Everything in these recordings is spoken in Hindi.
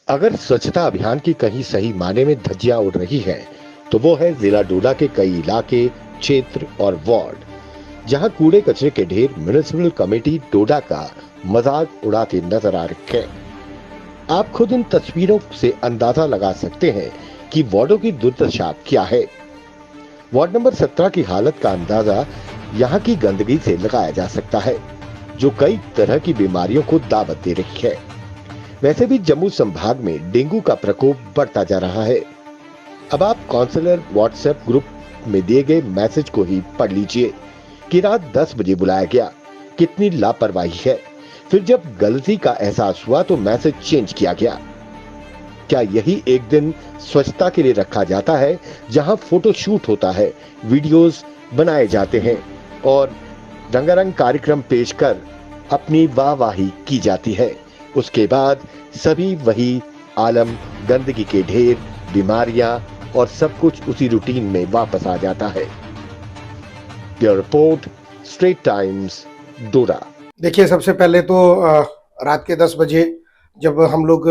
अगर स्वच्छता अभियान की कहीं सही मायने में धज्जियां उड़ रही हैं, तो वो है जिला डोडा के कई इलाके, क्षेत्र और वार्ड, जहां कूड़े कचरे के ढेर म्युनिसिपल कमेटी डोडा का मजाक उड़ाते नजर आ रखे हैं। आप खुद इन तस्वीरों से अंदाजा लगा सकते हैं कि वार्डों की दुर्दशा क्या है। वार्ड नंबर 17 की हालत का अंदाजा यहाँ की गंदगी से लगाया जा सकता है, जो कई तरह की बीमारियों को दावत दे रही है। वैसे भी जम्मू संभाग में डेंगू का प्रकोप बढ़ता जा रहा है। अब आप काउंसलर व्हाट्सएप ग्रुप में दिए गए मैसेज को ही पढ़ लीजिए कि रात 10 बजे बुलाया गया, कितनी लापरवाही है। फिर जब गलती का एहसास हुआ तो मैसेज चेंज किया गया। क्या यही एक दिन स्वच्छता के लिए रखा जाता है, जहां फोटो शूट होता है, वीडियोस बनाए जाते हैं और रंगारंग कार्यक्रम पेश कर अपनी वाहवाही की जाती है। उसके बाद सभी वही आलम, गंदगी के ढेर, बीमारियां और सब कुछ उसी रूटीन में वापस आ जाता है। ब्यूरो रिपोर्ट, स्ट्रेट टाइम्स, डोडा। देखिए, सबसे पहले तो रात के 10 बजे जब हम लोग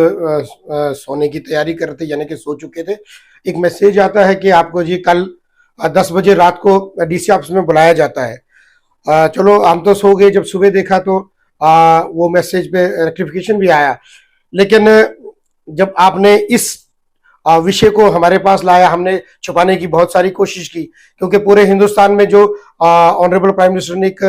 सोने की तैयारी कर रहे थे, यानी कि सो चुके थे, एक मैसेज आता है कि आपको जी कल 10 बजे रात को डीसी ऑफिस में बुलाया जाता है। चलो हम तो सो गए। जब सुबह देखा तो वो मैसेज पे रेक्टिफिकेशन भी आया, लेकिन जब आपने इस विषय को हमारे पास लाया, हमने छुपाने की बहुत सारी कोशिश की, क्योंकि पूरे हिंदुस्तान में जो ऑनरेबल प्राइम मिनिस्टर ने एक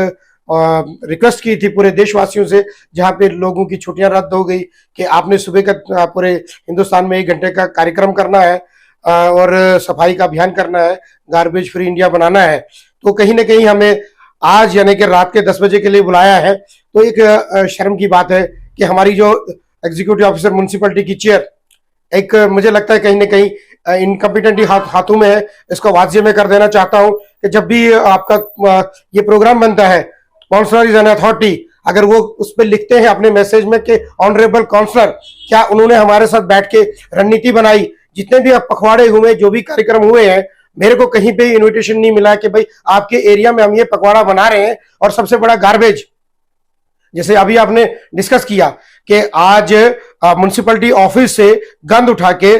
रिक्वेस्ट की थी पूरे देशवासियों से, जहां पे लोगों की छुट्टियां रद्द हो गई, कि आपने सुबह का पूरे हिंदुस्तान में 1 घंटे का कार्यक्रम करना है और सफाई का अभियान करना है, गार्बेज फ्री इंडिया बनाना है। तो कहीं ना कहीं हमें आज यानी कि रात के 10 बजे के लिए बुलाया है। तो एक शर्म की बात है कि हमारी जो एग्जीक्यूटिव ऑफिसर म्युनिसिपैलिटी की चेयर, एक मुझे लगता है कहीं ना कहीं इनकम्पिटेंट हाथों में है। इसको वाजिब में कर देना चाहता हूं कि जब भी आपका ये प्रोग्राम बनता है, काउंसलर इज एन अथॉरिटी, अगर वो उस पर लिखते हैं अपने मैसेज में कि ऑनरेबल काउंसलर, क्या उन्होंने हमारे साथ बैठ के रणनीति बनाई? जितने भी पखवाड़े हुए, जो भी कार्यक्रम हुए हैं, मेरे को कहीं पे इन्विटेशन नहीं मिला कि भाई आपके एरिया में हम ये पखवाड़ा बना रहे हैं। और सबसे बड़ा गार्बेज, जैसे अभी आपने डिस्कस किया कि आज म्युनिसिपैलिटी ऑफिस से गंद उठा के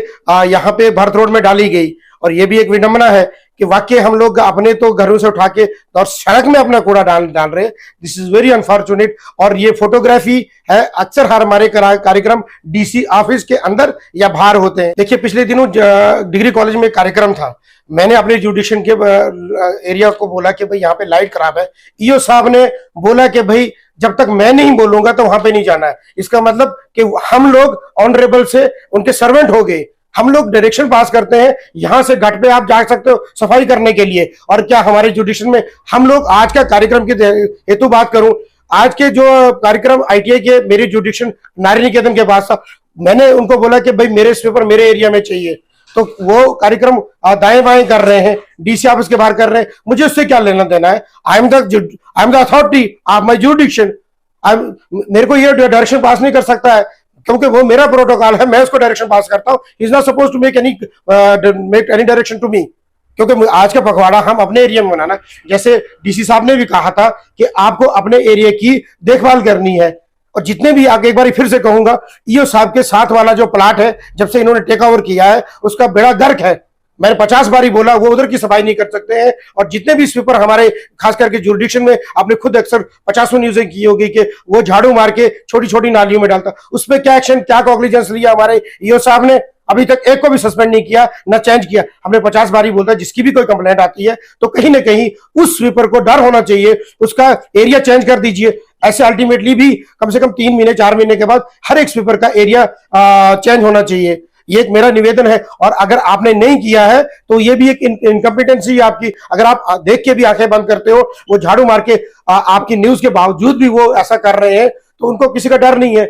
यहाँ पे भारत रोड में डाली गई, और ये भी एक विडंबना है कि वाकई हम लोग अपने तो घरों से उठा के और सड़क में अपना कूड़ा डाल रहे हैं। This is very unfortunate. और ये फोटोग्राफी है, अक्सर हर हमारे कार्यक्रम डीसी ऑफिस के अंदर या बाहर होते हैं। देखिए, पिछले दिनों डिग्री कॉलेज में कार्यक्रम था, मैंने अपने जुडिशन के एरिया को बोला कि भाई यहाँ पे लाइट खराब है। ईओ साहब ने बोला कि भाई जब तक मैं नहीं बोलूंगा तो वहां पे नहीं जाना है। इसका मतलब कि हम लोग ऑनरेबल से उनके सर्वेंट हो गए। हम लोग डायरेक्शन पास करते हैं, यहां से घाट पे आप जा सकते हो सफाई करने के लिए। और क्या हमारे जुडिशन में हम लोग आज का कार्यक्रम की हेतु बात करूं, आज के जो कार्यक्रम आईटीआई के मेरे जुडिशन नारी निकेतन के पास था, मैंने उनको बोला कि भाई मेरे स्वीपर मेरे एरिया में चाहिए, तो वो कार्यक्रम दाएं बाएं कर रहे हैं, डीसी ऑफिस के बाहर कर रहे हैं। मुझे उससे क्या लेना देना है? I am the authority of my jurisdiction. मेरे को ये डायरेक्शन पास नहीं कर सकता है, क्योंकि वो मेरा प्रोटोकॉल है, मैं उसको डायरेक्शन पास करता हूं। Is not suppose to make any direction to me, क्योंकि आज का पखवाड़ा हम अपने एरिया में बनाना। जैसे डीसी साहब ने भी कहा था कि आपको अपने एरिया की देखभाल करनी है। और जितने भी आगे एक बार फिर से कहूंगा, ईओ साहब के साथ वाला जो प्लाट है, जब से इन्होंने टेक ओवर किया है, उसका बेड़ा गर्क है। मैंने 50 बारी बोला, वो उधर की सफाई नहीं कर सकते हैं। और जितने भी स्वीपर हमारे खास करके जुरिडिक्शन में, आपने खुद अक्सर 50 न्यूज़ें की होगी कि वो झाड़ू मार के छोटी छोटी नालियों में डालता, उस पर क्या एक्शन, क्या कॉग्निजेंस लिया हमारे ईओ साहब ने? अभी तक एक को भी सस्पेंड नहीं किया, ना चेंज किया। हमने 50 बारी बोलता है, जिसकी भी कोई कंप्लेंट आती है तो कहीं ना कहीं उस स्वीपर को डर होना चाहिए, उसका एरिया चेंज कर दीजिए। ऐसे अल्टीमेटली भी कम से कम 3 महीने 4 महीने के बाद हर एक स्वीपर का एरिया चेंज होना चाहिए। ये एक मेरा निवेदन है। और अगर आपने नहीं किया है तो ये भी एक इनकम्पिटेंसी है आपकी। अगर आप देख के भी आंखें बंद करते हो, वो झाड़ू मार के आपकी न्यूज के बावजूद भी वो ऐसा कर रहे हैं, तो उनको किसी का डर नहीं है।